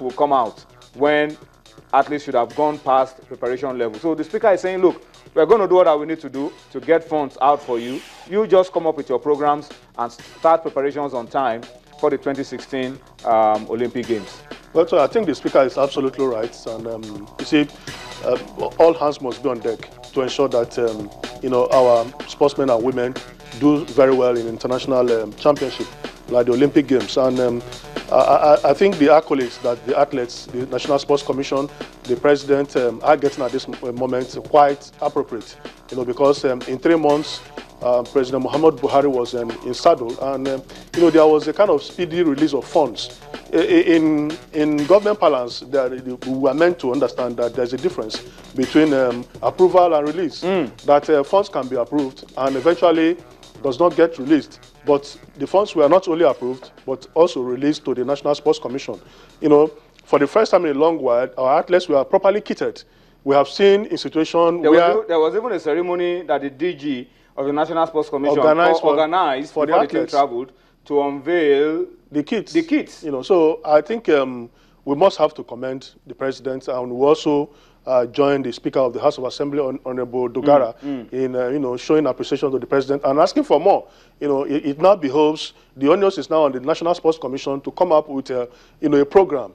will come out when athletes should have gone past preparation level. So the speaker is saying, look, we're going to do what we need to do to get funds out for you. You just come up with your programs and start preparations on time for the 2016 Olympic Games. Well, so I think the speaker is absolutely right. And you see, all hands must be on deck to ensure that, our sportsmen and women do very well in international championship, like the Olympic Games. And I think the accolades that the athletes, the National Sports Commission, the president are getting at this moment quite appropriate, because in 3 months, President Muhammad Buhari was in saddle, and there was a kind of speedy release of funds. In government parlance, we were meant to understand that there's a difference between approval and release. That funds can be approved and eventually does not get released. But the funds were not only approved, but also released to the National Sports Commission. For the first time in a long while, our athletes were properly kitted. We have seen in situations where there was even a ceremony that the DG of the National Sports Commission organized for the athletes. The team traveled to unveil the kits. So I think we must have to commend the president, and we also join the Speaker of the House of Assembly, Honorable Dogara, in showing appreciation to the president and asking for more. It now behoves, the onus is now on the National Sports Commission to come up with a program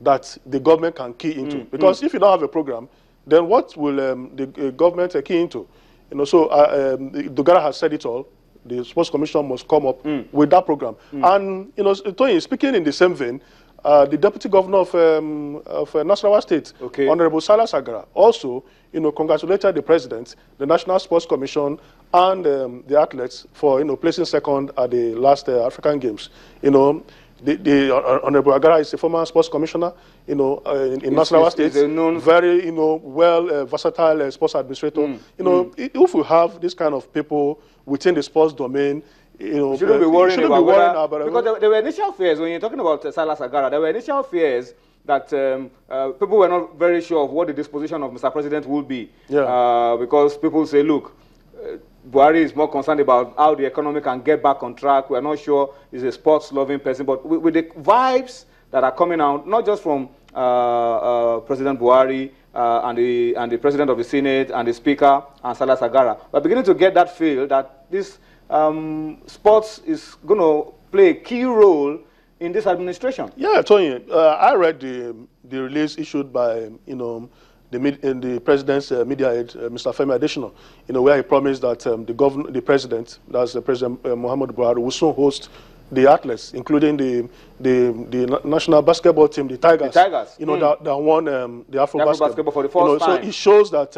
that the government can key into. Because if you don't have a program, then what will the government key into? Dogara has said it all. The Sports Commission must come up with that program. And, Tony, speaking in the same vein, the Deputy Governor of Nasarawa State, Honorable Salas Agara, also, congratulated the President, the National Sports Commission, and the athletes for, placing second at the last African Games. The Honorable Agara is a former sports commissioner, in Nasarawa State. Very, versatile sports administrator. If we have this kind of people within the sports domain, shouldn't be worrying about it. Because there were initial fears, when you're talking about Salas Agara, there were initial fears that people were not very sure of what the disposition of Mr. President would be. Because people say, look, Buhari is more concerned about how the economy can get back on track. We're not sure he's a sports-loving person. But with the vibes that are coming out, not just from President Buhari and the President of the Senate and the Speaker and Salas Agara, we're beginning to get that feel that this sports is going to play a key role in this administration. Yeah, Tony, I read the release issued by, the president's media aide, Mr. Femi Adesina, where he promised that the president, that's President Muhammad Buhari, will soon host the athletes, including the national basketball team, the Tigers. That won the Afro basketball for the first time. So it shows that,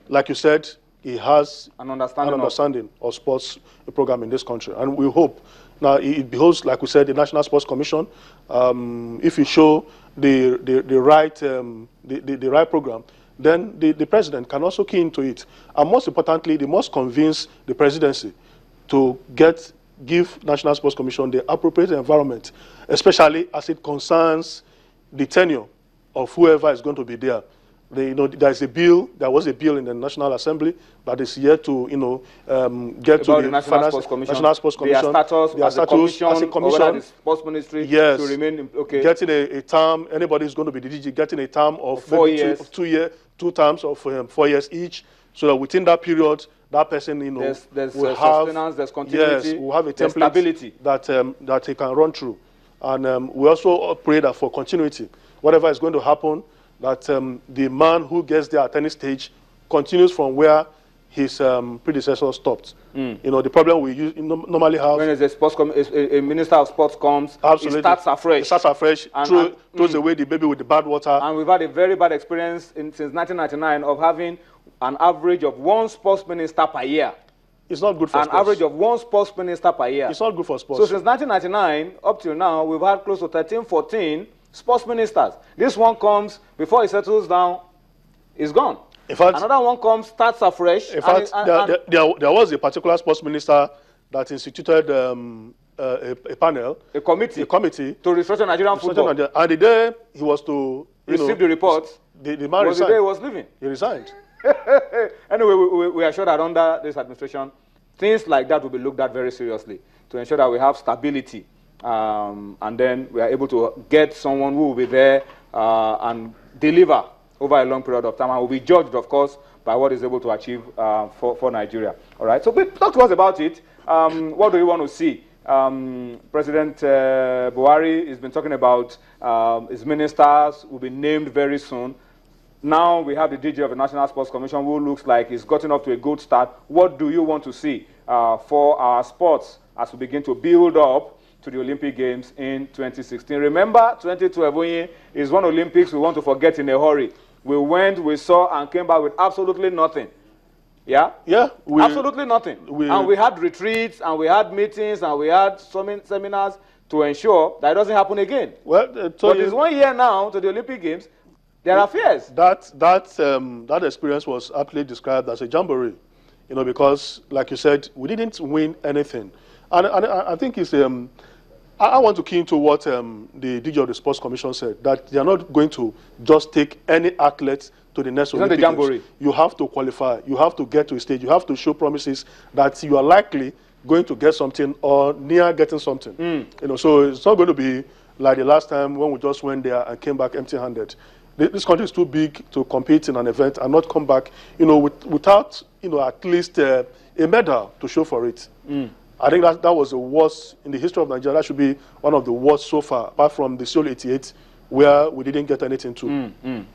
like you said, he has an understanding of sports program in this country, and we hope. Now it behoves, like we said, the National Sports Commission. If you show the right program, then the president can also key into it. And most importantly, they must convince the presidency to give National Sports Commission the appropriate environment, especially as it concerns the tenure of whoever is going to be there. There was a bill in the National Assembly that is yet to, get to the National Sports Commission. Their status as a commission. Or the Sports Ministry to remain, getting a term, anybody is going to be the DG, getting a term of 4 years. two terms of 4 years each, so that within that period, that person, there's will have sustenance, there's continuity, yes, will have a template stability that he can run through. And we also pray that for continuity, whatever is going to happen, that the man who gets there at any stage continues from where his predecessor stopped. The problem we normally have... When a minister of sports comes, absolutely, it starts afresh. It starts afresh, throws away the baby with the bad water. And we've had a very bad experience since 1999 of having an average of 1 sports minister per year. It's not good for sports. An average of 1 sports minister per year. It's not good for sports. So since 1999, up till now, we've had close to 13, 14 sports ministers. This one comes, before he settles down, he's gone. In fact, another one comes, starts afresh. In fact, there was a particular sports minister that instituted a panel, a committee to restructure Nigerian football. And the day he was to receive the report, the man was resigned. The day he was leaving. He resigned. Anyway, we are sure that under this administration, things like that will be looked at very seriously to ensure that we have stability and then we are able to get someone who will be there and deliver over a long period of time, and will be judged, of course, by what is able to achieve for Nigeria. All right, so talk to us about it. What do you want to see? President Buhari has been talking about his ministers will be named very soon. Now we have the DG of the National Sports Commission who looks like he's gotten off to a good start. What do you want to see for our sports as we begin to build up to the Olympic Games in 2016? Remember, 2012 is one Olympics we want to forget in a hurry. We went, we saw, and came back with absolutely nothing. Yeah? Yeah. Absolutely nothing. And we had retreats, and we had meetings, and we had seminars to ensure that it doesn't happen again. Well, but it's 1 year now to the Olympic Games. There are fears. That experience was aptly described as a jamboree, because, like you said, we didn't win anything. And I think it's I want to key into what the DG of the Sports Commission said, that they are not going to just take any athlete to the next Olympic Games. You have to qualify. You have to get to a stage. You have to show promises that you are likely going to get something or near getting something. So it's not going to be like the last time when we just went there and came back empty-handed. This country is too big to compete in an event and not come back, without, at least a medal to show for it. I think that was the worst in the history of Nigeria. That should be one of the worst so far, apart from the Seoul 88, where we didn't get anything to.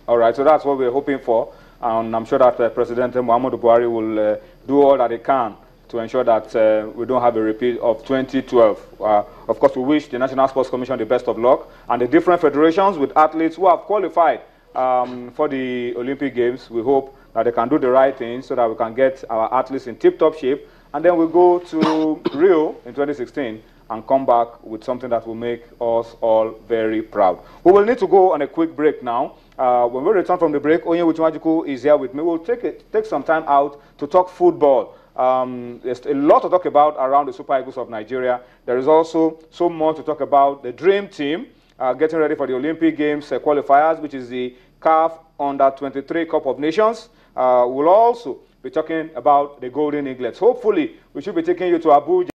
All right, so that's what we're hoping for. And I'm sure that President Muhammadu Buhari will do all that he can to ensure that we don't have a repeat of 2012. Of course, we wish the National Sports Commission the best of luck, and the different federations with athletes who have qualified for the Olympic Games. We hope that they can do the right thing so that we can get our athletes in tip-top shape, and then we'll go to Rio in 2016 and come back with something that will make us all very proud. We will need to go on a quick break now. When we return from the break, Onye Wichmajiku is here with me. We'll take some time out to talk football. There's a lot to talk about around the Super Eagles of Nigeria. There is also so much to talk about the Dream Team getting ready for the Olympic Games qualifiers, which is the CAF Under-23 Cup of Nations. We'll also be talking about the Golden Eaglets. Hopefully, we should be taking you to Abuja.